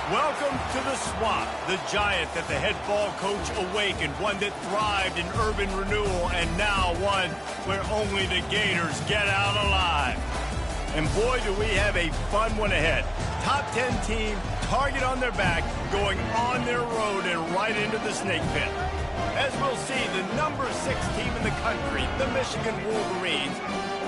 Welcome to the Swamp, the giant that the head ball coach awakened, one that thrived in urban renewal, and now one where only the Gators get out alive. And boy, do we have a fun one ahead. Top 10 team, target on their back, going on their road and right into the snake pit. As we'll see, the number 6 team in the country, the Michigan Wolverines,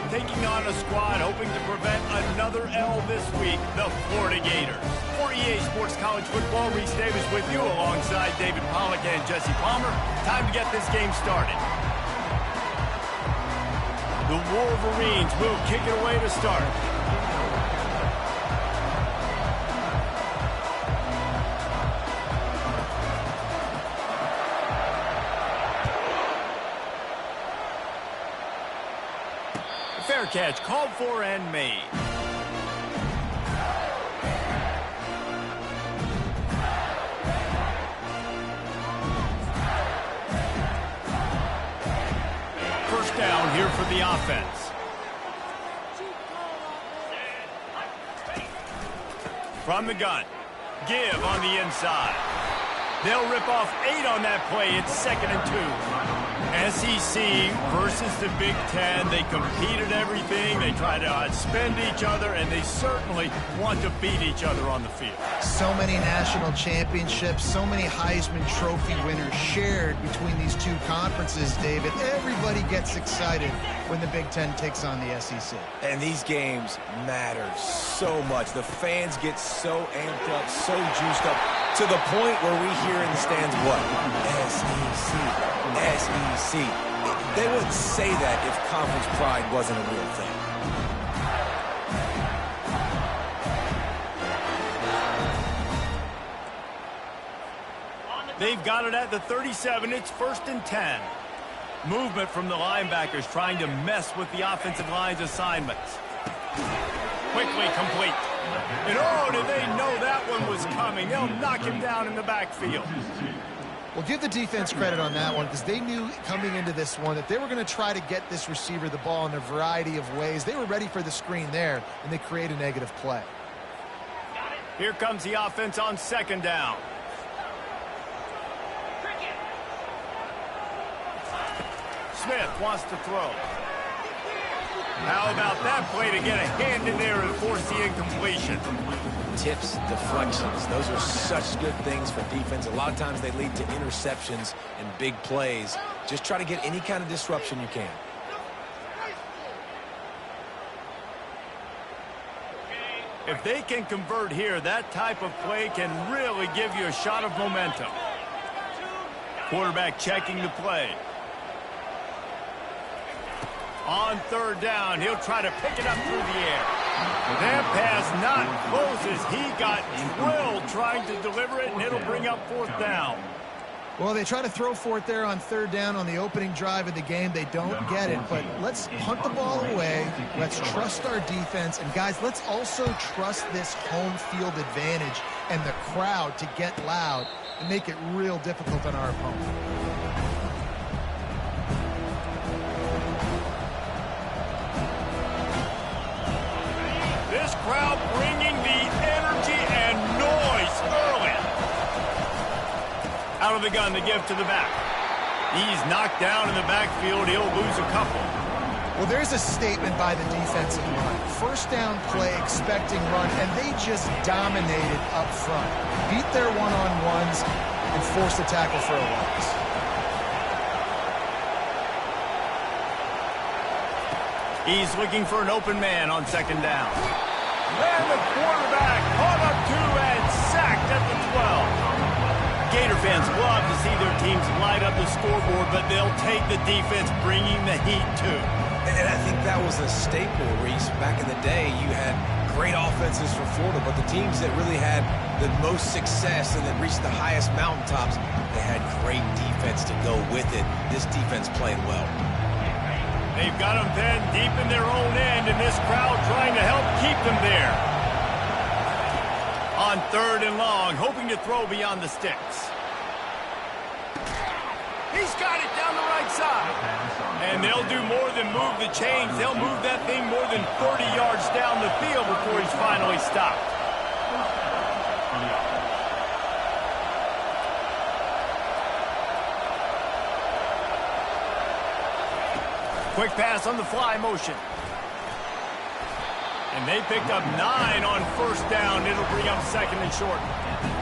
taking on a squad hoping to prevent another L this week, the Florida Gators. For EA Sports College Football, Reese Davis with you alongside David Pollack and Jesse Palmer. Time to get this game started. The Wolverines will kick it away to start. Fair catch, called for and made. First down here for the offense. From the gun. Give on the inside. They'll rip off 8 on that play. It's 2nd and 2. SEC versus the Big Ten. They compete at everything. They try to outspend each other, and they certainly want to beat each other on the field. So many national championships, so many Heisman Trophy winners shared between these two conferences, David. Everybody gets excited when the Big Ten takes on the SEC. And these games matter so much. The fans get so amped up, so juiced up, to the point where we hear in the stands what? SEC. SEC. They wouldn't say that if conference pride wasn't a real thing. They've got it at the 37. It's 1st and 10. Movement from the linebackers trying to mess with the offensive line's assignments. Quickly complete. And oh, did they know that one was coming? They'll knock him down in the backfield. Well, give the defense credit on that one because they knew coming into this one that they were going to try to get this receiver the ball in a variety of ways. They were ready for the screen there, and they create a negative play. Here comes the offense on 2nd down. Smith wants to throw. How about that play to get a hand in there and force the incompletion? Tips, deflections, those are such good things for defense. A lot of times they lead to interceptions and big plays. Just try to get any kind of disruption you can. If they can convert here, that type of play can really give you a shot of momentum. Quarterback checking the play. On 3rd down, he'll try to pick it up through the air. That pass not close as he got drilled trying to deliver it, and it'll bring up 4th down. Well, they try to throw for it there on 3rd down on the opening drive of the game. They don't get it, but let's punt the ball away. Let's trust our defense. And, guys, let's also trust this home field advantage and the crowd to get loud and make it real difficult on our opponent. This crowd bringing the energy and noise early. Out of the gun to give to the back. He's knocked down in the backfield. He'll lose a couple. Well, there's a statement by the defensive line. 1st down play, expecting run, and they just dominated up front. Beat their one-on-ones and forced a tackle for a loss. He's looking for an open man on 2nd down. And the quarterback caught up to and sacked at the 12. Gator fans love to see their teams light up the scoreboard, but they'll take the defense bringing the heat too. And I think that was a staple, Reese. Back in the day, you had great offenses for Florida, but the teams that really had the most success and that reached the highest mountaintops, they had great defense to go with it. This defense playing well. They've got them then deep in their own end, and this crowd trying to help keep them there. On 3rd and long, hoping to throw beyond the sticks. He's got it down the right side. And they'll do more than move the chains. They'll move that thing more than 30 yards down the field before he's finally stopped. Quick pass on the fly motion. And they picked up 9 on first down. It'll bring up second and short.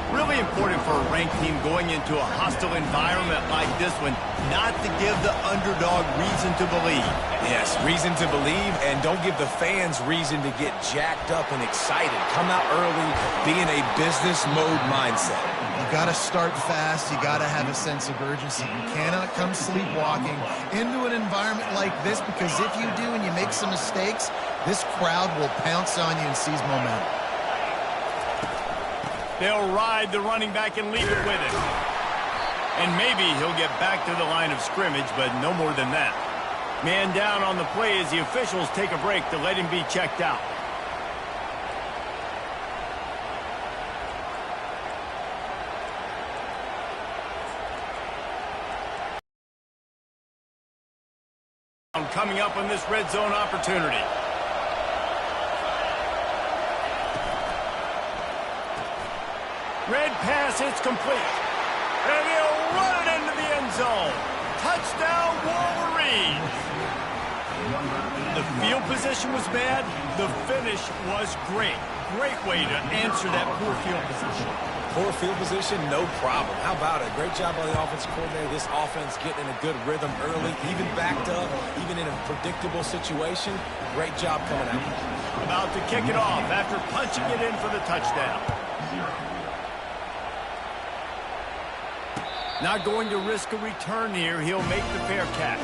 Really important for a ranked team going into a hostile environment like this one not to give the underdog reason to believe. Yes, reason to believe, and don't give the fans reason to get jacked up and excited. Come out early, be in a business mode mindset. You got to start fast. You got to have a sense of urgency. You cannot come sleepwalking into an environment like this, because if you do and you make some mistakes, this crowd will pounce on you and seize momentum. They'll ride the running back and leave it with him. And maybe he'll get back to the line of scrimmage, but no more than that. Man down on the play as the officials take a break to let him be checked out. Coming up on this red zone opportunity. Red pass, it's complete. And he'll run it into the end zone. Touchdown, Wolverines. The field position was bad. The finish was great. Great way to answer that poor field position. Poor field position, no problem. How about it? Great job by the offensive coordinator. This offense getting in a good rhythm early, even backed up, even in a predictable situation. Great job coming out. About to kick it off after punching it in for the touchdown. Not going to risk a return here. He'll make the fair catch.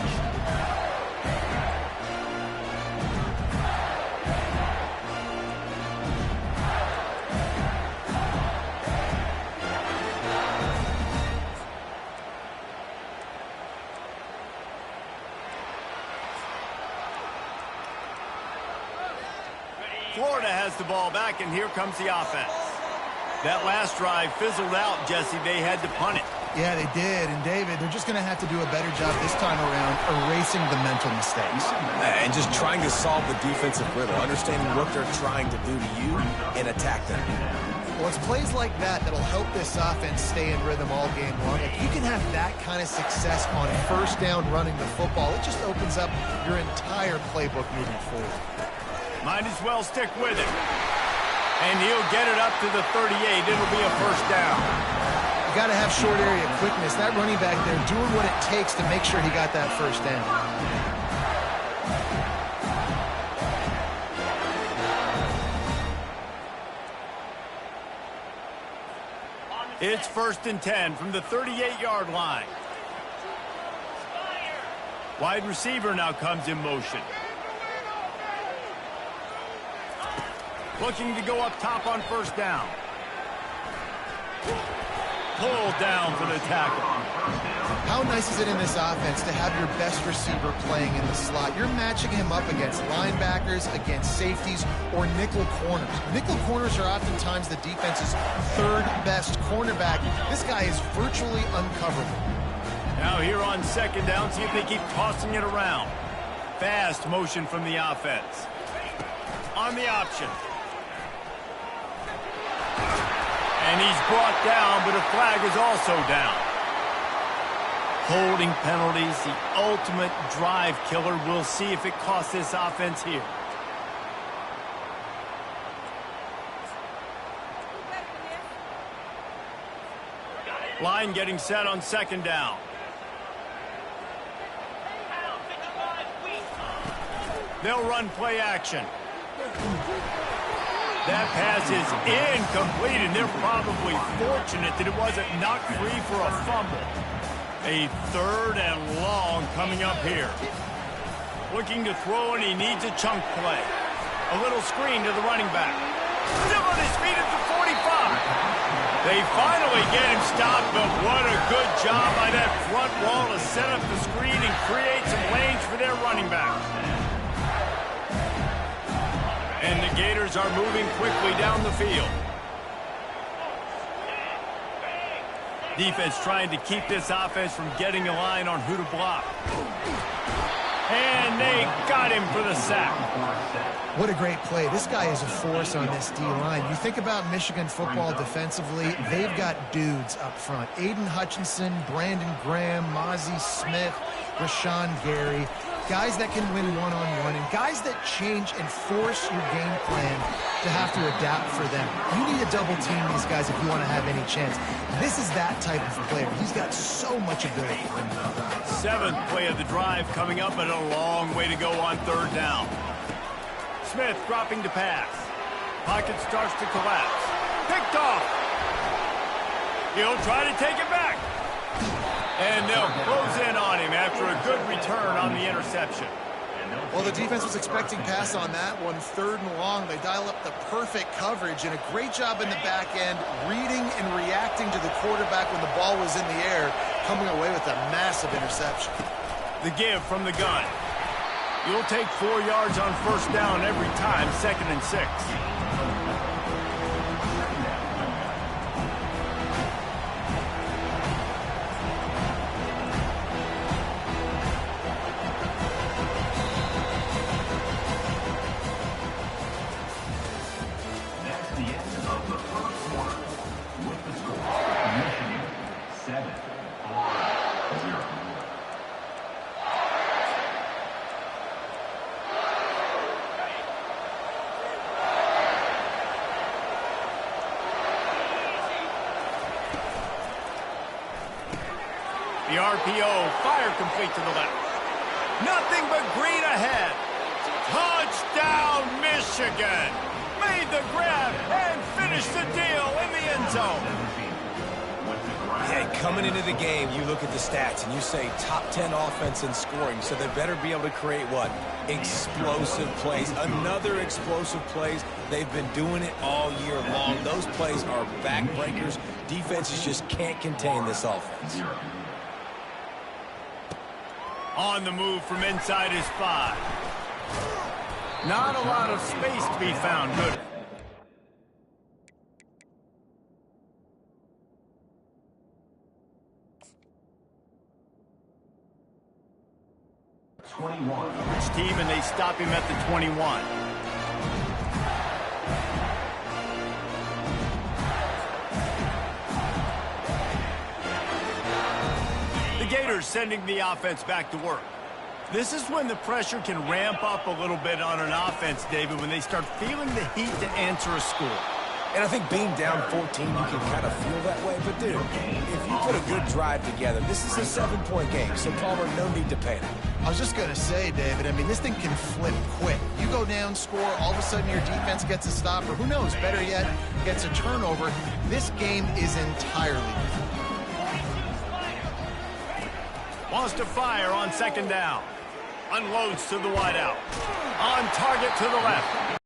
Florida has the ball back, and here comes the offense. That last drive fizzled out, Jesse. They had to punt it. Yeah, they did. And, David, they're just going to have to do a better job this time around erasing the mental mistakes. And just trying to solve the defensive riddle, understanding what they're trying to do to you and attack them. Well, it's plays like that that'll help this offense stay in rhythm all game long. If you can have that kind of success on first down running the football, it just opens up your entire playbook moving forward. Might as well stick with it. And he'll get it up to the 38. It'll be a first down. You got to have short area quickness. That running back there doing what it takes to make sure he got that first down. It's 1st and 10 from the 38-yard line. Wide receiver now comes in motion. Looking to go up top on first down. Pulled down for the tackle. How nice is it in this offense to have your best receiver playing in the slot? You're matching him up against linebackers, against safeties, or nickel corners. Nickel corners are oftentimes the defense's third best cornerback. This guy is virtually uncoverable. Now here on second down, see if they keep tossing it around. Fast motion from the offense. On the option. And he's brought down, but a flag is also down. Holding penalties, the ultimate drive killer. We'll see if it costs this offense here. Line getting set on second down. They'll run play action. That pass is incomplete, and they're probably fortunate that it wasn't knocked free for a fumble. A 3rd and long coming up here. Looking to throw, and he needs a chunk play. A little screen to the running back. Still on his feet at the 45. They finally get him stopped, but what a good job by that front wall to set up the screen and create some lanes for their running back. And the Gators are moving quickly down the field. Defense trying to keep this offense from getting a line on who to block. And they got him for the sack. What a great play. This guy is a force on this D-line. You think about Michigan football defensively, they've got dudes up front. Aiden Hutchinson, Brandon Graham, Mozzie Smith, Rashawn Gary. guys that can win one-on-one, and guys that change and force your game plan to have to adapt for them. You need to double team these guys if you want to have any chance. This is that type of player. He's got so much ability. 7th play of the drive coming up, and a long way to go on 3rd down. Smith dropping to pass. Pocket starts to collapse. Picked off. He'll try to take it back. And they'll close in on him after a good return on the interception. Well, the defense was expecting pass on that one, 3rd and long. They dial up the perfect coverage and a great job in the back end, reading and reacting to the quarterback when the ball was in the air, coming away with a massive interception. The give from the gun. You'll take 4 yards on 1st down every time, 2nd and 6. The RPO, fire complete to the left. Nothing but green ahead. Touchdown, Michigan. Made the grab and finished the deal in the end zone. Hey, coming into the game, you look at the stats and you say top 10 offense in scoring, so they better be able to create what? Explosive plays. Another explosive plays. They've been doing it all year long. Those plays are backbreakers. Defenses just can't contain this offense. On the move from inside his 5. Not a lot of space to be found. Good. Which team, and they stop him at the 21. The Gators sending the offense back to work. This is when the pressure can ramp up a little bit on an offense, David, when they start feeling the heat to answer a score. And I think being down 14, you can kind of feel that way. But, dude, if you put a good drive together, this is a 7-point game. So, Palmer, no need to panic. I was just going to say, David, I mean, this thing can flip quick. You go down, score, all of a sudden your defense gets a stop, or who knows, better yet, gets a turnover. This game is entirely different. Wants to fire on 2nd down. Unloads to the wideout. On target to the left.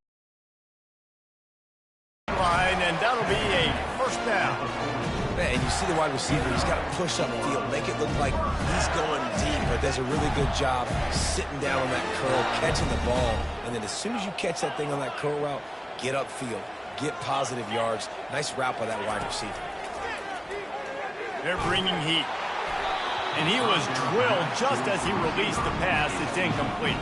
Line, and that'll be a 1st down. Man, you see the wide receiver, he's got to push up field, make it look like he's going deep, but does a really good job sitting down on that curl, catching the ball, and then as soon as you catch that thing on that curl route, get upfield, get positive yards. Nice route by that wide receiver. They're bringing heat. And he was drilled just as he released the pass. It's incomplete.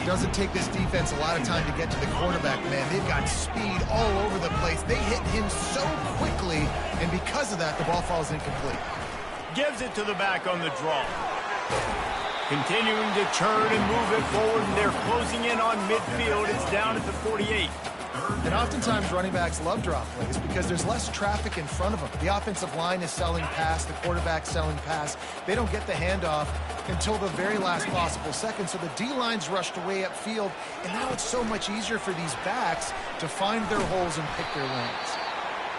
It doesn't take this defense a lot of time to get to the quarterback, man. They've got speed all over the place. They hit him so quickly, and because of that, the ball falls incomplete. Gives it to the back on the draw. Continuing to turn and move it forward, and they're closing in on midfield. It's down at the 48. And oftentimes running backs love drop plays because there's less traffic in front of them. The offensive line is selling pass, the quarterback's selling pass. They don't get the handoff until the very last possible second, so the D-line's rushed away upfield, and now it's so much easier for these backs to find their holes and pick their lanes.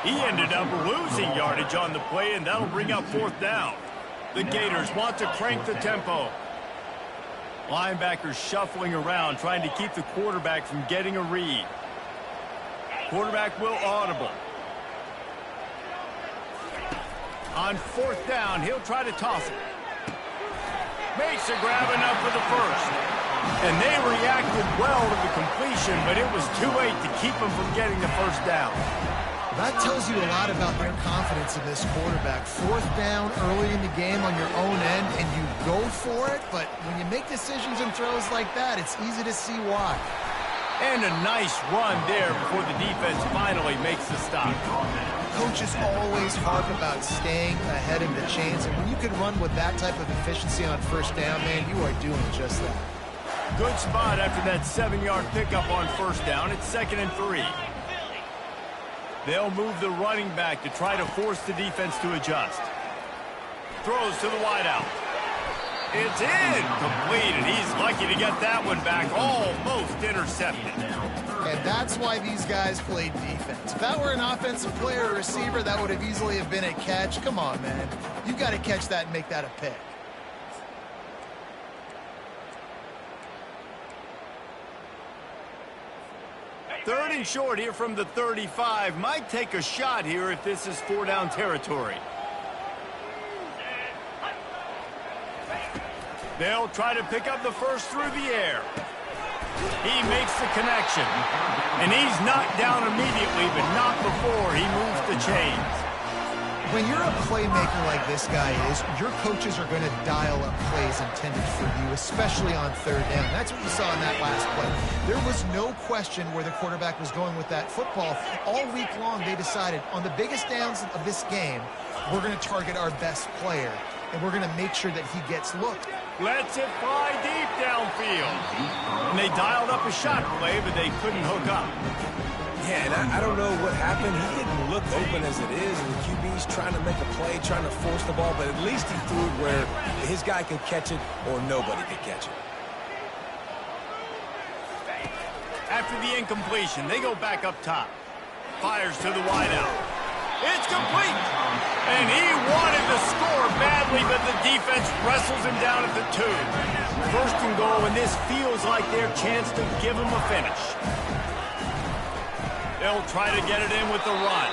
He ended up losing yardage on the play, and that'll bring up 4th down. The Gators want to crank the tempo. Linebackers shuffling around, trying to keep the quarterback from getting a read. Quarterback will audible. On 4th down, he'll try to toss it. Makes a grab enough for the 1st. And they reacted well to the completion, but it was too late to keep them from getting the 1st down. That tells you a lot about their confidence in this quarterback. 4th down early in the game on your own end, and you go for it, but when you make decisions and throws like that, it's easy to see why. And a nice run there before the defense finally makes the stop. coaches always harp about staying ahead of the chains, and when you can run with that type of efficiency on first down, man, you are doing just that. Good spot after that 7-yard pickup on first down. It's 2nd and 3. They'll move the running back to try to force the defense to adjust. Throws to the wideout. It's incomplete, and he's lucky to get that one back, almost intercepted. And that's why these guys play defense. If that were an offensive player or receiver, that would have easily have been a catch. Come on, man. You got to catch that and make that a pick. Third and short here from the 35. Might take a shot here if this is 4-down territory. They'll try to pick up the first through the air. He makes the connection. And he's knocked down immediately, but not before he moves the chains. When you're a playmaker like this guy is, your coaches are going to dial up plays intended for you, especially on third down. That's what you saw in that last play. There was no question where the quarterback was going with that football. All week long, they decided on the biggest downs of this game, we're going to target our best player, and we're going to make sure that he gets looked. Lets it fly deep downfield. And they dialed up a shot play, but they couldn't hook up. Yeah, and I don't know what happened. He didn't look open as it is, and the QB's trying to make a play, trying to force the ball, but at least he threw it where his guy could catch it or nobody could catch it. After the incompletion, they go back up top. Fires to the wideout. It's complete. And he wanted to score badly, but the defense wrestles him down at the 2. First and goal, and this feels like their chance to give him a finish. They'll try to get it in with the run.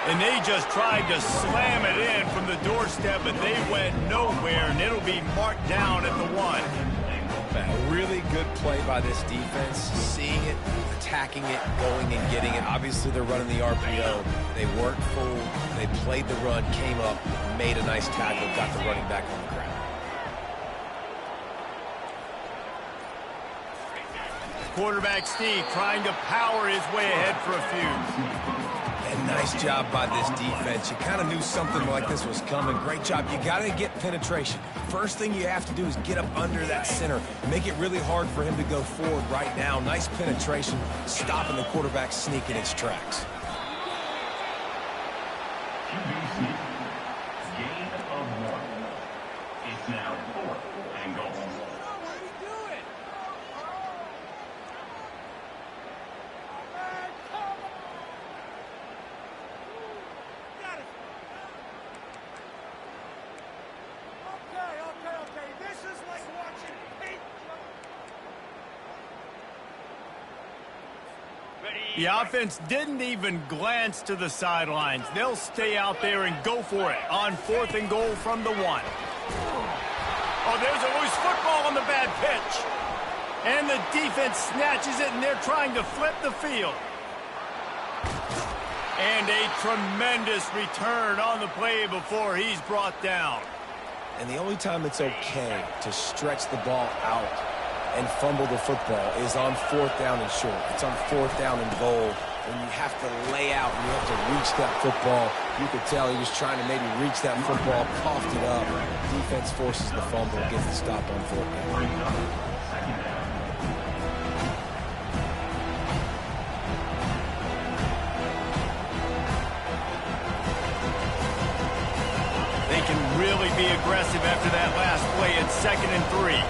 And they just tried to slam it in from the doorstep, but they went nowhere, and it'll be marked down at the 1. A really good play by this defense, seeing it, attacking it, going and getting it. Obviously, they're running the RPO. They weren't fooled. They played the run, came up, made a nice tackle, got the running back on the ground. Quarterback Steve trying to power his way ahead for a few. And nice job by this defense. You kind of knew something like this was coming. Great job. You got to get penetration. First thing you have to do is get up under that center. Make it really hard for him to go forward right now. Nice penetration, stopping the quarterback sneak in its tracks. Gain of 1. It's now 4th and goal. The offense didn't even glance to the sidelines. They'll stay out there and go for it on 4th and goal from the 1. Oh, there's a loose football on the bad pitch. And the defense snatches it, and they're trying to flip the field. And a tremendous return on the play before he's brought down. And the only time it's okay to stretch the ball out and fumble the football is on 4th down and short. It's on 4th down and goal. When you have to lay out and you have to reach that football, you could tell he was trying to maybe reach that football, coughed it up. Defense forces the fumble, gets the stop on 4th down. They can really be aggressive after that last play. It's 2nd and 3.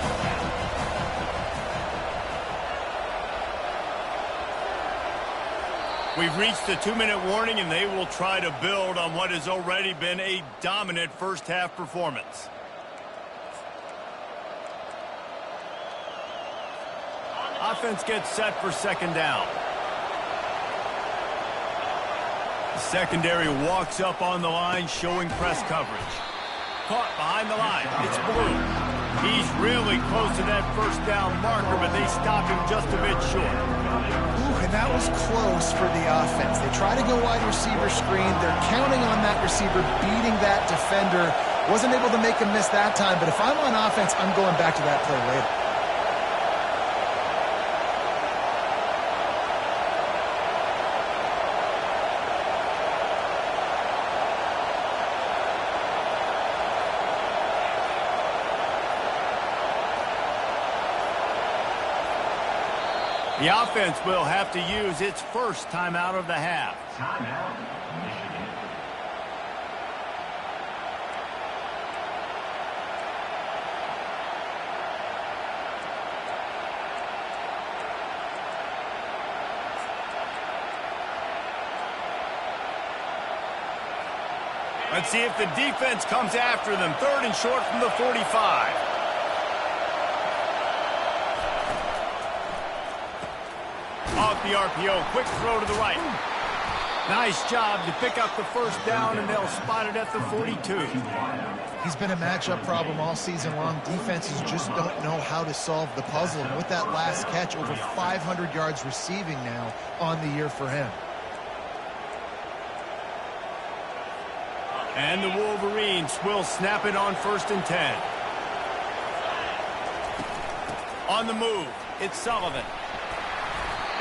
We've reached the 2-minute warning, and they will try to build on what has already been a dominant first-half performance. Offense gets set for 2nd down. The secondary walks up on the line, showing press coverage. Caught behind the line. It's Blue. He's really close to that first down marker, but they stop him just a bit short. Ooh, and that was close for the offense. They try to go wide receiver screen. They're counting on that receiver beating that defender. Wasn't able to make him miss that time, but if I'm on offense, I'm going back to that play later. The offense will have to use its first timeout of the half. Timeout, Michigan. Let's see if the defense comes after them. 3rd and short from the 45. Off the RPO, quick throw to the right. Nice job to pick up the first down, and they'll spot it at the 42. He's been a matchup problem all season long. Defenses just don't know how to solve the puzzle. And with that last catch, over 500 yards receiving now on the year for him. And the Wolverines will snap it on 1st and 10. On the move, it's Sullivan.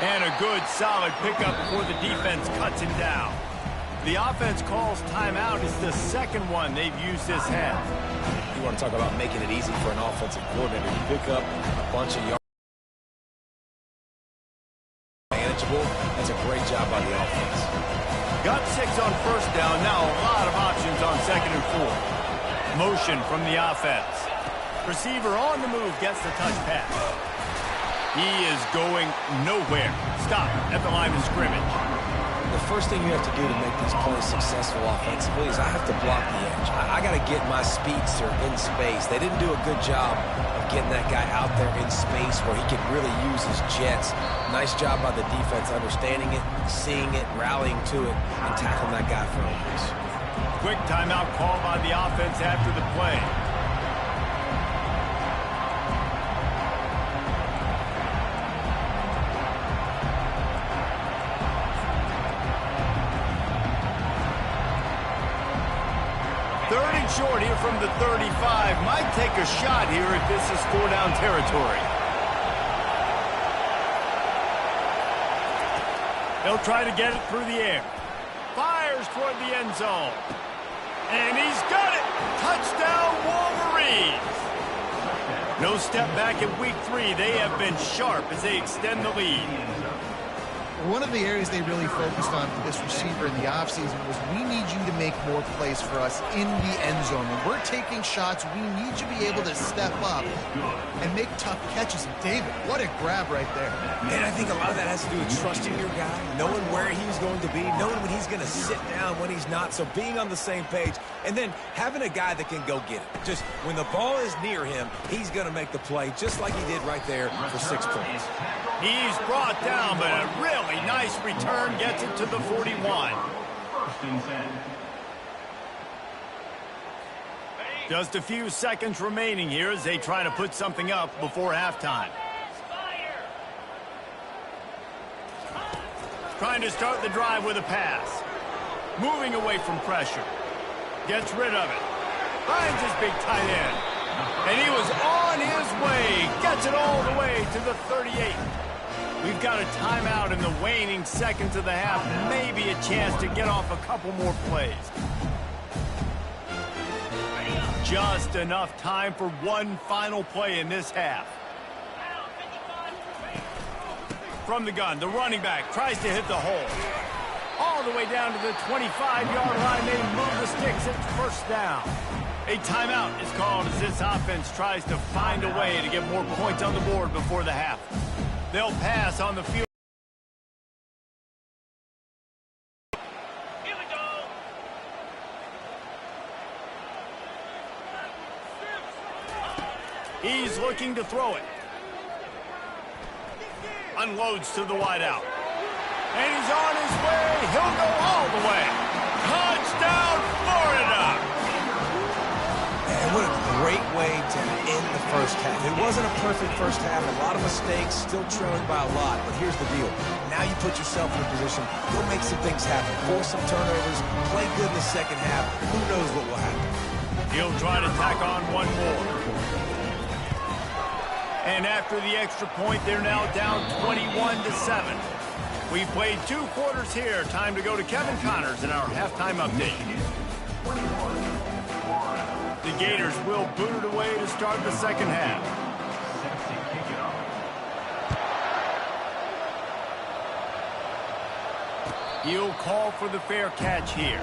And a good, solid pickup before the defense cuts him down. The offense calls timeout. It's the second one they've used this half. You want to talk about making it easy for an offensive coordinator. You pick up a bunch of yards. Manageable. That's a great job by the offense. Got 6 on 1st down. Now a lot of options on 2nd and 4. Motion from the offense. Receiver on the move gets the touch pass. He is going nowhere. Stop at the line of scrimmage. The first thing you have to do to make these plays successful offensively is I have to block the edge. I got to get my speedster in space. They didn't do a good job of getting that guy out there in space where he could really use his jets. Nice job by the defense understanding it, seeing it, rallying to it, and tackling that guy for a loss. Quick timeout call by the offense after the play. Short here from the 35. Might take a shot here if this is 4-down territory. They'll try to get it through the air. Fires toward the end zone. And he's got it! Touchdown, Wolverines! No step back in week 3. They have been sharp as they extend the lead. One of the areas they really focused on for this receiver in the offseason was we need you to make more plays for us in the end zone. When we're taking shots, we need you to be able to step up and make tough catches. And David, what a grab right there. And I think a lot of that has to do with trusting your guy, knowing where he's going to be, knowing when he's going to sit down, when he's not. So being on the same page, and then having a guy that can go get it. Just when the ball is near him, he's going to make the play just like he did right there for 6 points. He's brought down, but a really nice return gets it to the 41. 1st and 10. Just a few seconds remaining here as they try to put something up before halftime. Trying to start the drive with a pass. Moving away from pressure. Gets rid of it. Finds his big tight end. And he was on his way. Gets it all the way to the 38. We've got a timeout in the waning seconds of the half. Maybe a chance to get off a couple more plays. Just enough time for one final play in this half. From the gun, the running back tries to hit the hole. All the way down to the 25-yard line. They move the sticks. It's 1st down. A timeout is called as this offense tries to find a way to get more points on the board before the half. They'll pass on the field. Here we go. He's looking to throw it. Unloads to the wideout. And he's on his way. He'll go all the way. Touchdown, Florida! And what a great way to end the first half. It wasn't a perfect first half. A lot of mistakes, still trailing by a lot. But here's the deal. Now you put yourself in a position, go make some things happen. Force some turnovers, play good in the second half. Who knows what will happen? He'll try to tack on one more. And after the extra point, they're now down 21-7. We've played 2 quarters here. Time to go to Kevin Connors in our halftime update. The Gators will boot it away to start the second half. He'll call for the fair catch here.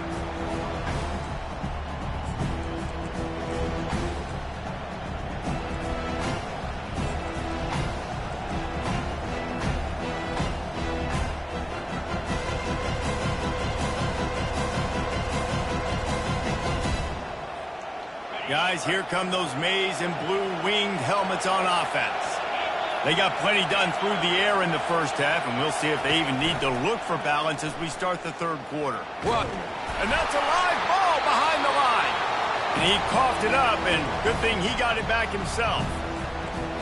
Guys, here come those maize and blue winged helmets on offense. They got plenty done through the air in the first half, and we'll see if they even need to look for balance as we start the third quarter. What? And that's a live ball behind the line. And he coughed it up, and good thing he got it back himself.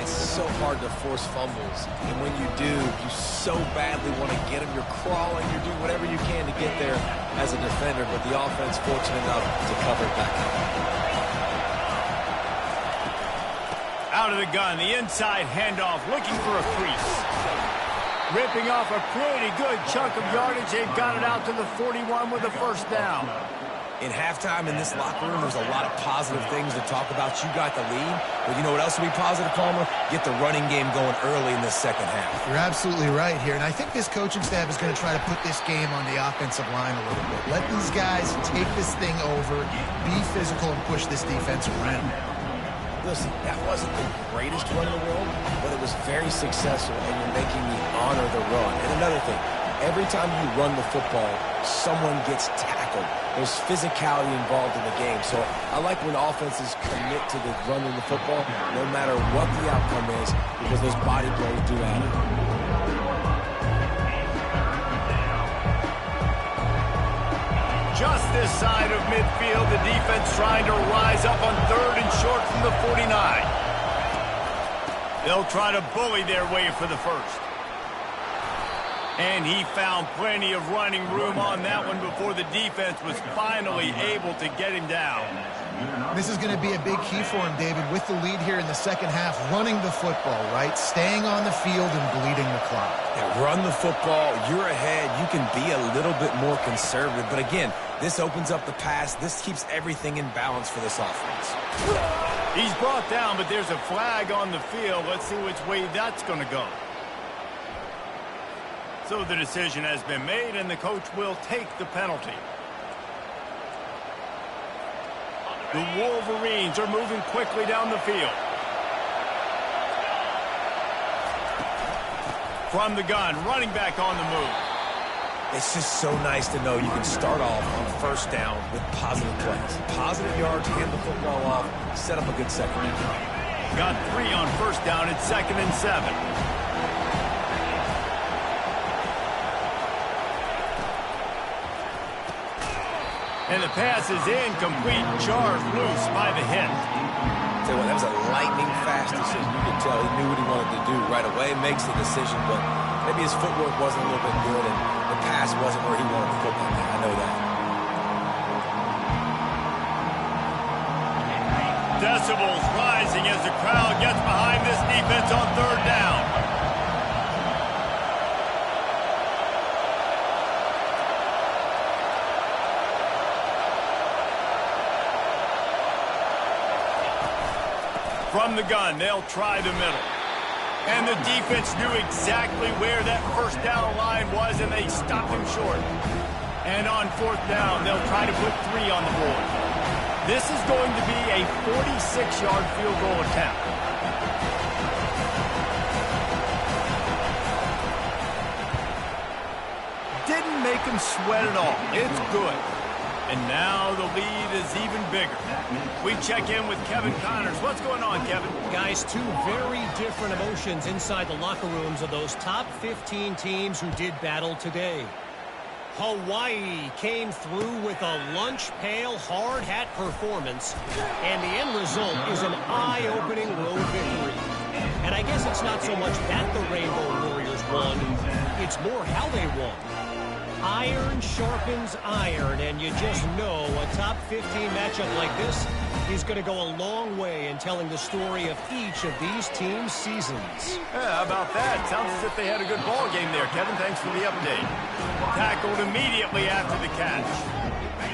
It's so hard to force fumbles, and when you do, you so badly want to get them. You're crawling, you're doing whatever you can to get there as a defender, but the offense fortunate enough to cover it back up. Out of the gun, the inside handoff, looking for a crease. Ripping off a pretty good chunk of yardage. They've got it out to the 41 with a first down. In halftime in this locker room, there's a lot of positive things to talk about. You got the lead, but you know what else will be positive, Palmer? Get the running game going early in the second half. You're absolutely right here, and I think this coaching staff is going to try to put this game on the offensive line a little bit. Let these guys take this thing over, be physical, and push this defense around. Listen, that wasn't the greatest run in the world, but it was very successful, and you're making me honor the run. And another thing, every time you run the football, someone gets tackled. There's physicality involved in the game. So I like when offenses commit to the running the football, no matter what the outcome is, because those body blows do add up. Just this side of midfield, the defense trying to rise up on third and short from the 49. They'll try to bully their way for the first. And he found plenty of running room on that one before the defense was finally able to get him down. This is going to be a big key for him, David, with the lead here in the second half, running the football, right? Staying on the field and bleeding the clock. Yeah, run the football. You're ahead. You can be a little bit more conservative. But again, this opens up the pass. This keeps everything in balance for this offense. He's brought down, but there's a flag on the field. Let's see which way that's going to go. So the decision has been made, and the coach will take the penalty. The Wolverines are moving quickly down the field. From the gun, running back on the move. It's just so nice to know you can start off on first down with positive plays. Positive yards, hand the football off, set up a good second down. Got 3 on first down at 2nd and 7. And the pass is incomplete, charged loose by the hit. Tell you what, that was a lightning-fast decision. You could tell he knew what he wanted to do right away. Makes the decision, but maybe his footwork wasn't a little bit good, and the pass wasn't where he wanted the football. I know that. Decibels rising as the crowd gets behind this defense on third down. From the gun, they'll try the middle. And the defense knew exactly where that first down line was, and they stopped him short. And on fourth down, they'll try to put 3 on the board. This is going to be a 46-yard field goal attempt. Didn't make him sweat at all. It's good. And now the lead is even bigger. We check in with Kevin Connors. What's going on, Kevin? Guys, 2 very different emotions inside the locker rooms of those top 15 teams who did battle today. Hawaii came through with a lunch pail hard hat performance, and the end result is an eye-opening road victory. And I guess it's not so much that the Rainbow Warriors won, it's more how they won. Iron sharpens iron, and you just know a top 15 matchup like this is going to go a long way in telling the story of each of these teams' seasons. Yeah, how about that? Sounds as if they had a good ball game there, Kevin. Thanks for the update. Tackled immediately after the catch.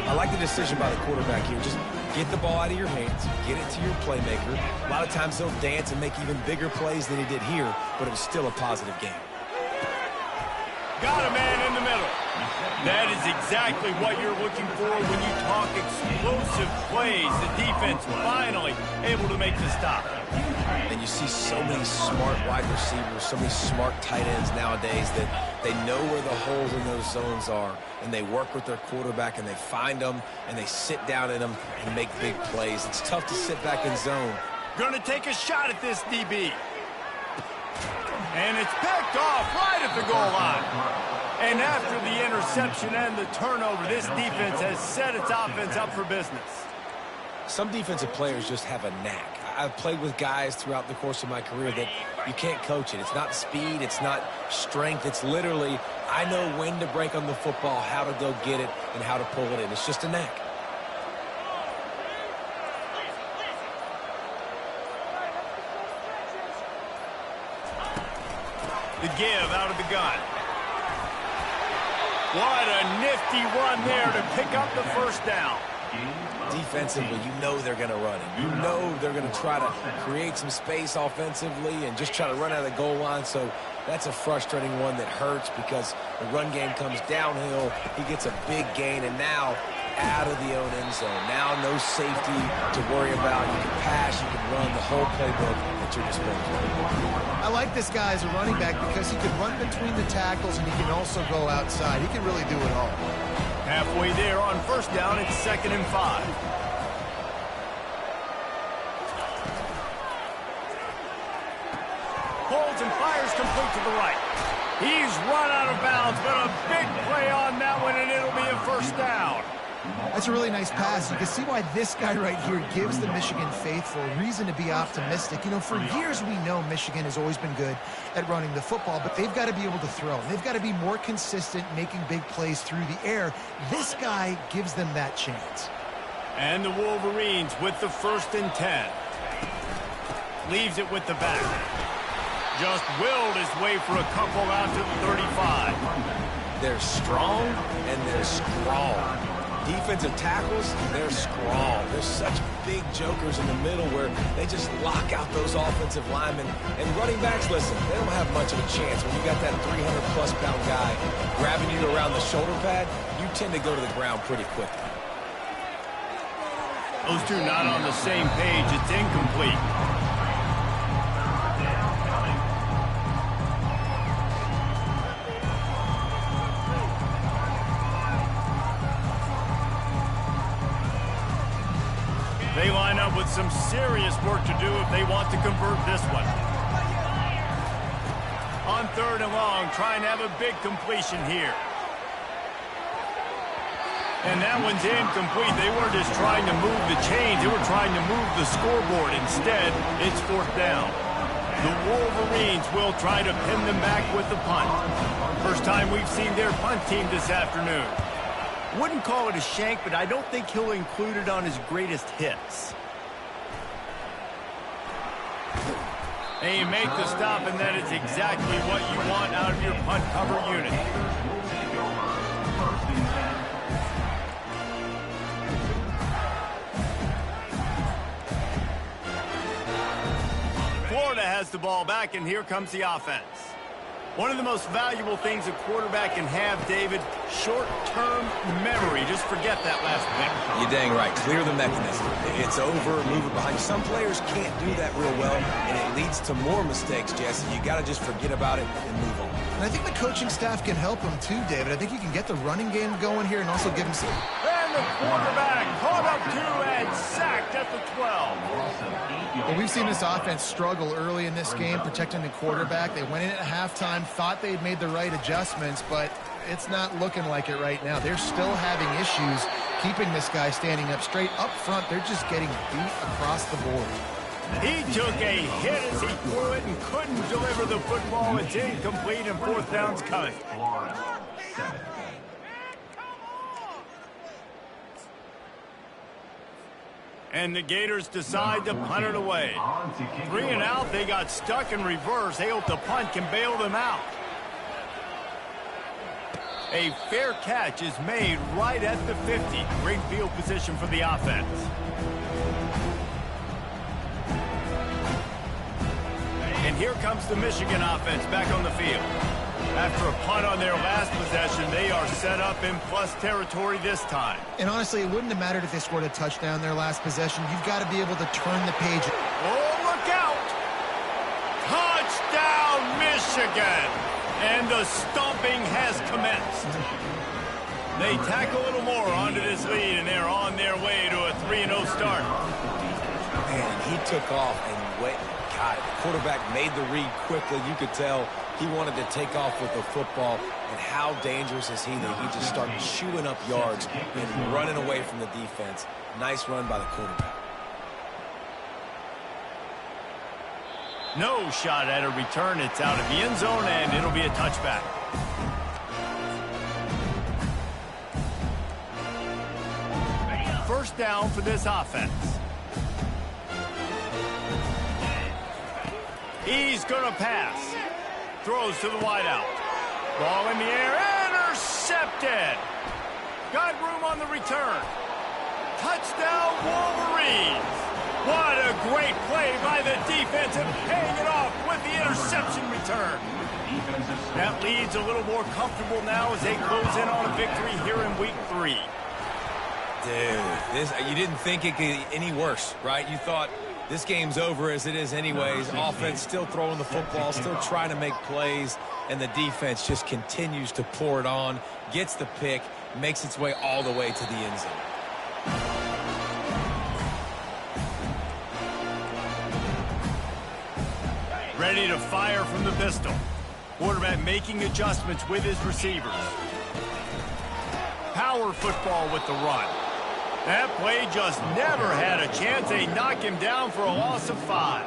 I like the decision by the quarterback here. Just get the ball out of your hands, get it to your playmaker. A lot of times he'll dance and make even bigger plays than he did here, but it was still a positive game. Got a man in the middle. That is exactly what you're looking for when you talk explosive plays. The defense finally able to make the stop. And you see so many smart wide receivers, so many smart tight ends nowadays that they know where the holes in those zones are, and they work with their quarterback, and they find them, and they sit down in them and make big plays. It's tough to sit back in zone. Gonna take a shot at this DB. And it's picked off right at the goal line. And after the interception and the turnover, this defense has set its offense up for business. Some defensive players just have a knack. I've played with guys throughout the course of my career that you can't coach it. It's not speed, it's not strength. It's literally, I know when to break on the football, how to go get it, and how to pull it in. It's just a knack. The give out of the gun. What a nifty run there to pick up the first down. Defensively, you know they're going to run it. You know they're going to try to create some space offensively and just try to run out of the goal line. So that's a frustrating one that hurts because the run game comes downhill. He gets a big gain, and now out of the own end zone. Now no safety to worry about. You can pass, you can run the whole playbook at your disposal. I like this guy as a running back because he can run between the tackles and he can also go outside. He can really do it all. Halfway there on first down, it's 2nd and 5. Holds and fires complete to the right. He's run out of bounds, but a big play on that one, and it'll be a first down. That's a really nice pass. You can see why this guy right here gives the Michigan faithful reason to be optimistic. You know, for years we know Michigan has always been good at running the football, but they've got to be able to throw. They've got to be more consistent making big plays through the air. This guy gives them that chance. And the Wolverines with the 1st and 10. Leaves it with the back. Just willed his way for a couple out to the 35. They're strong and they're strong. Defensive tackles, they're strong. There's such big jokers in the middle where they just lock out those offensive linemen. And running backs, listen, they don't have much of a chance. When you got that 300-plus pound guy grabbing you around the shoulder pad, you tend to go to the ground pretty quickly. Those two not on the same page. It's incomplete. They line up with some serious work to do if they want to convert this one. On 3rd and long, trying to have a big completion here. And that one's incomplete. They weren't just trying to move the chains. They were trying to move the scoreboard. Instead, it's 4th down. The Wolverines will try to pin them back with the punt. First time we've seen their punt team this afternoon. Wouldn't call it a shank, but I don't think he'll include it on his greatest hits. And you make the stop, and that is exactly what you want out of your punt cover unit. Florida has the ball back, and here comes the offense. One of the most valuable things a quarterback can have, David, short-term memory. Just forget that last play. You're dang right. Clear the mechanism. It's over, move it behind. Some players can't do that real well, and it leads to more mistakes, Jesse. You got to just forget about it and move on. And I think the coaching staff can help him too, David. I think you can get the running game going here and also give him some... And the quarterback caught up to and sacked at the 12. Well, we've seen this offense struggle early in this game, protecting the quarterback. They went in at halftime, thought they'd made the right adjustments, but it's not looking like it right now. They're still having issues keeping this guy standing up straight. Up front, they're just getting beat across the board. He took a hit as he threw it and couldn't deliver the football. It's incomplete, and 4th down's coming. And the Gators decide to punt it away. 3 and out, they got stuck in reverse. They hope the punt can bail them out. A fair catch is made right at the 50. Great field position for the offense. And here comes the Michigan offense back on the field. After a punt on their last possession, they are set up in plus territory this time. And honestly, it wouldn't have mattered if they scored a touchdown their last possession. You've got to be able to turn the page. Oh, look out! Touchdown, Michigan! And the stomping has commenced. They tack a little more onto this lead, and they're on their way to a 3-0 start. Man, he took off and went and got it. The quarterback made the read quickly. You could tell he wanted to take off with the football. And how dangerous is he that he just started chewing up yards and running away from the defense. Nice run by the quarterback. No shot at a return. It's out of the end zone, and it'll be a touchback. First down for this offense. He's going to pass. Throws to the wideout. Ball in the air. Intercepted. Got room on the return. Touchdown, Wolverines. What a great play by the defense and paying it off with the interception return. That lead's a little more comfortable now as they close in on a victory here in week 3. Dude, you didn't think it could get any worse, right? You thought this game's over as it is anyways. Offense still throwing the football, still trying to make plays, and the defense just continues to pour it on, gets the pick, makes its way all the way to the end zone. Ready to fire from the pistol. Quarterback making adjustments with his receivers. Power football with the run. That play just never had a chance. They knock him down for a loss of 5.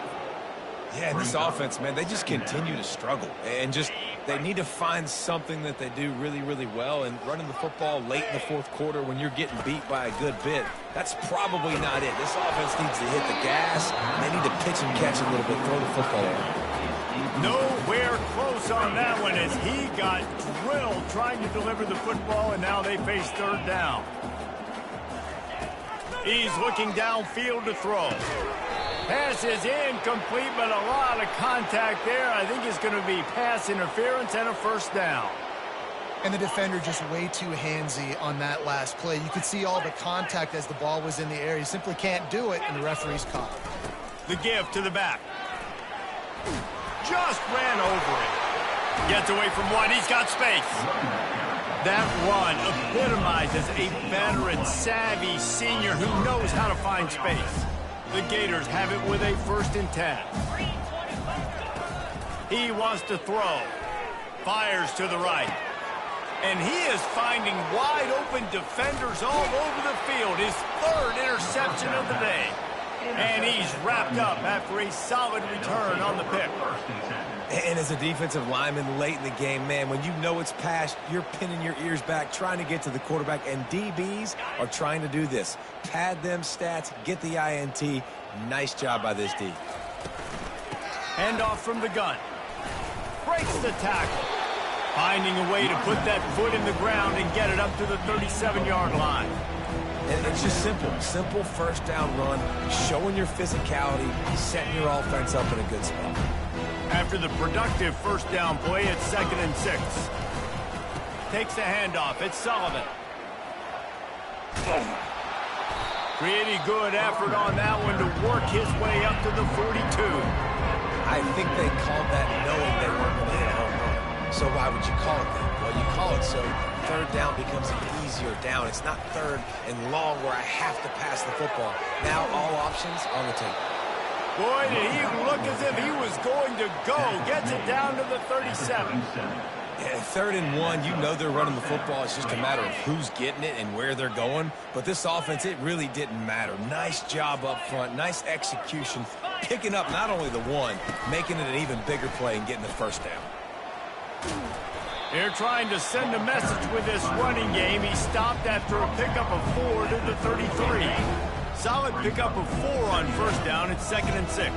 Yeah, and this offense, man, they just continue to struggle. And just, they need to find something that they do really, really well. And running the football late in the fourth quarter when you're getting beat by a good bit, that's probably not it. This offense needs to hit the gas. And they need to pitch and catch a little bit, throw the football around. Nowhere close on that one as he got drilled trying to deliver the football, and now they face third down. He's looking downfield to throw. Pass is incomplete, but a lot of contact there. I think it's going to be pass interference and a first down. And the defender just way too handsy on that last play. You could see all the contact as the ball was in the air. He simply can't do it, and the referee's caught it. The give to the back. Just ran over it. Gets away from one. He's got space. That run epitomizes a veteran, savvy senior who knows how to find space. The Gators have it with a 1st and 10. He wants to throw. Fires to the right. And he is finding wide open defenders all over the field. His 3rd interception of the day. And he's wrapped up after a solid return on the pick. And as a defensive lineman late in the game, man, when you know it's past, you're pinning your ears back, trying to get to the quarterback, and DBs are trying to do this. Pad them stats, get the INT. Nice job by this D. Handoff from the gun. Breaks the tackle. Finding a way to put that foot in the ground and get it up to the 37-yard line. And it's just simple. Simple first down run, showing your physicality, setting your offense up in a good spot. After the productive first down play, it's 2nd and 6. Takes the handoff. It's Sullivan. Pretty good effort on that one to work his way up to the 42. I think they called that knowing they weren't going to hit a home run. So why would you call it that? Well, you call it so third down becomes an easier down. It's not 3rd and long where I have to pass the football. Now all options on the table. Boy, did he look as if he was going to go. Gets it down to the 37. Yeah, 3rd and 1, you know they're running the football. It's just a matter of who's getting it and where they're going. But this offense, it really didn't matter. Nice job up front, nice execution, picking up not only the one, making it an even bigger play and getting the first down. They're trying to send a message with this running game. He stopped after a pickup of 4 to the 33. Solid pickup of 4 on first down. It's 2nd and 6.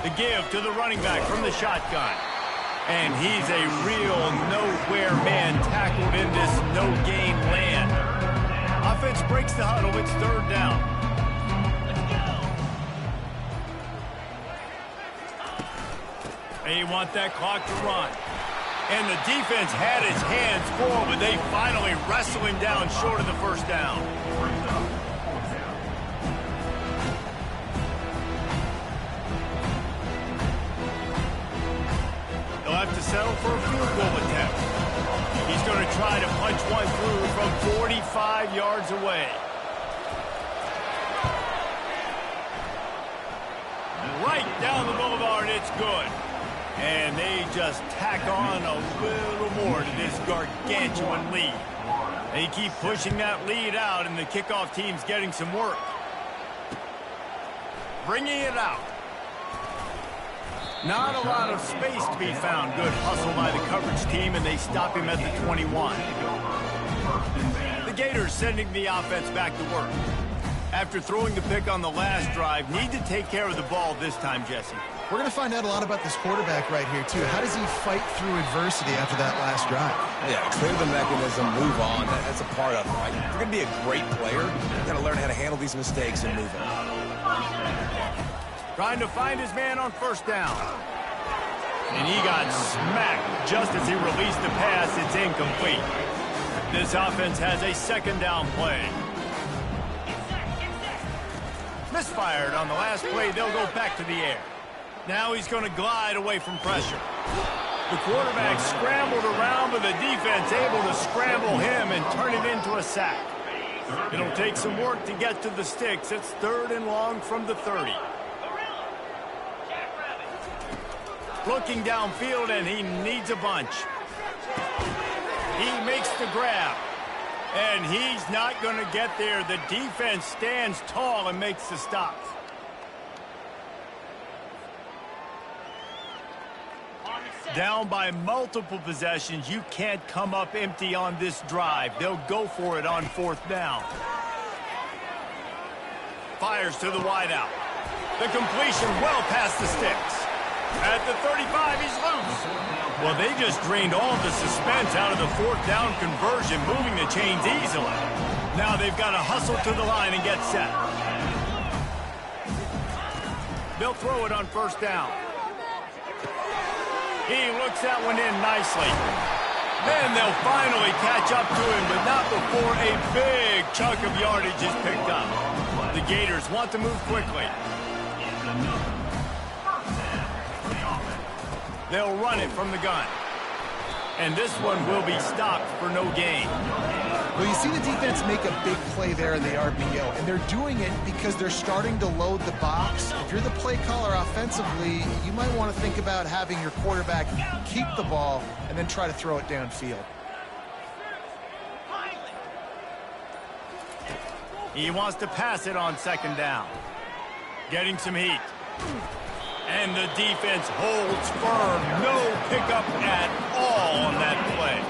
The give to the running back from the shotgun. And he's a real nowhere man tackled in this no-gain land. Offense breaks the huddle. It's 3rd down. They want that clock to run. And the defense had his hands full, but they finally wrestle him down short of the first down. They'll have to settle for a field goal attempt. He's going to try to punch one through from 45 yards away. Right down the boulevard, it's good. And they just tack on a little more to this gargantuan lead. They keep pushing that lead out, and the kickoff team's getting some work. Bringing it out. Not a lot of space to be found. Good hustle by the coverage team, and they stop him at the 21. The Gators sending the offense back to work. After throwing the pick on the last drive, need to take care of the ball this time, Jesse. We're going to find out a lot about this quarterback right here, too. How does he fight through adversity after that last drive? Yeah, clear the mechanism, move on. That's a part of it, right? If you're going to be a great player, you've got to learn how to handle these mistakes and move on. Trying to find his man on first down. And he got smacked just as he released the pass. It's incomplete. This offense has a second down play. Misfired on the last play. They'll go back to the air. Now he's going to glide away from pressure. The quarterback scrambled around, but the defense able to scramble him and turn it into a sack. It'll take some work to get to the sticks. It's 3rd and long from the 30. Looking downfield, and he needs a bunch. He makes the grab. And he's not going to get there. The defense stands tall and makes the stop. Down by multiple possessions. You can't come up empty on this drive. They'll go for it on 4th down. Fires to the wideout. The completion well past the sticks. At the 35, he's loose. Well, they just drained all the suspense out of the 4th down conversion, moving the chains easily. Now they've got to hustle to the line and get set. They'll throw it on 1st down. He looks that one in nicely. Then they'll finally catch up to him, but not before a big chunk of yardage is picked up. The Gators want to move quickly. They'll run it from the gun. And this one will be stopped for no gain. Well, you see the defense make a big play there in the RPO, and they're doing it because they're starting to load the box. If you're the play caller offensively, you might want to think about having your quarterback keep the ball and then try to throw it downfield. He wants to pass it on 2nd down. Getting some heat. And the defense holds firm. No pickup at all on that play.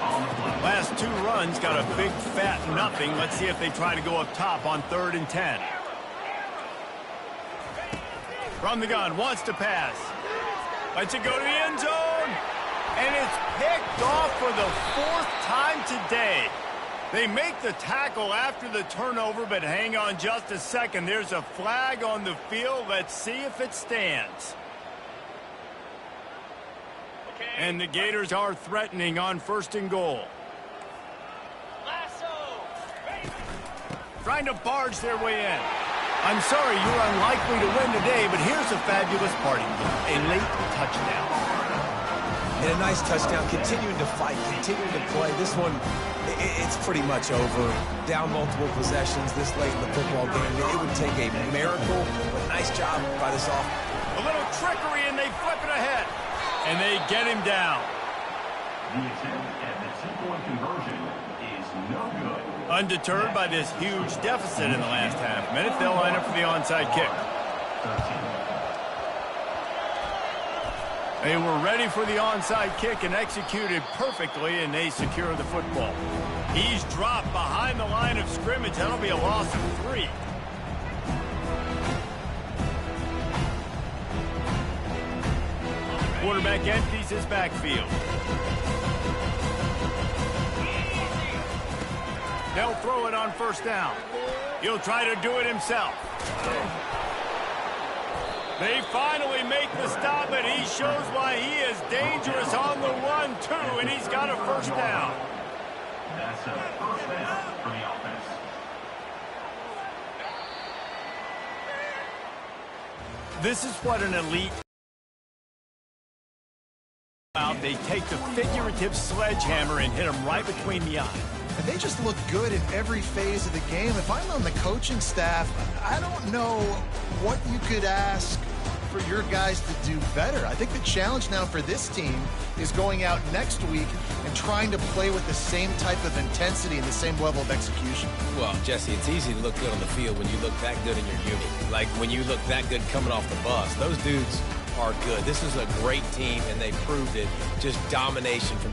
Last 2 runs got a big fat nothing. Let's see if they try to go up top on 3rd and 10. From the gun, wants to pass. Lets it go to the end zone. And it's picked off for the 4th time today. They make the tackle after the turnover, but hang on just a second. There's a flag on the field. Let's see if it stands. And the Gators are threatening on 1st and goal. Trying to barge their way in. I'm sorry you're unlikely to win today, but here's a fabulous party. A late touchdown. And a nice touchdown. Continuing to fight, continuing to play. This one, it's pretty much over. Down multiple possessions this late in the football game. It would take a miracle, but nice job by this offense. A little trickery, and they flip it ahead. And they get him down. The attempt at the 2-point conversion is no good. Undeterred by this huge deficit in the last half minute, they'll line up for the onside kick. 13. They were ready for the onside kick and executed perfectly, and they secure the football. He's dropped behind the line of scrimmage. That'll be a loss of 3. Quarterback empties his backfield. They'll throw it on 1st down. He'll try to do it himself. They finally make the stop, and he shows why he is dangerous on the run, too, and he's got a first down. That's a first down for the offense. This is what an elite... They take the figurative sledgehammer and hit him right between the eyes. And they just look good in every phase of the game. If I'm on the coaching staff, I don't know what you could ask for your guys to do better. I think the challenge now for this team is going out next week and trying to play with the same type of intensity and the same level of execution. Well, Jesse, it's easy to look good on the field when you look that good in your unit. Like when you look that good coming off the bus. Those dudes are good. This is a great team, and they proved it. Just domination from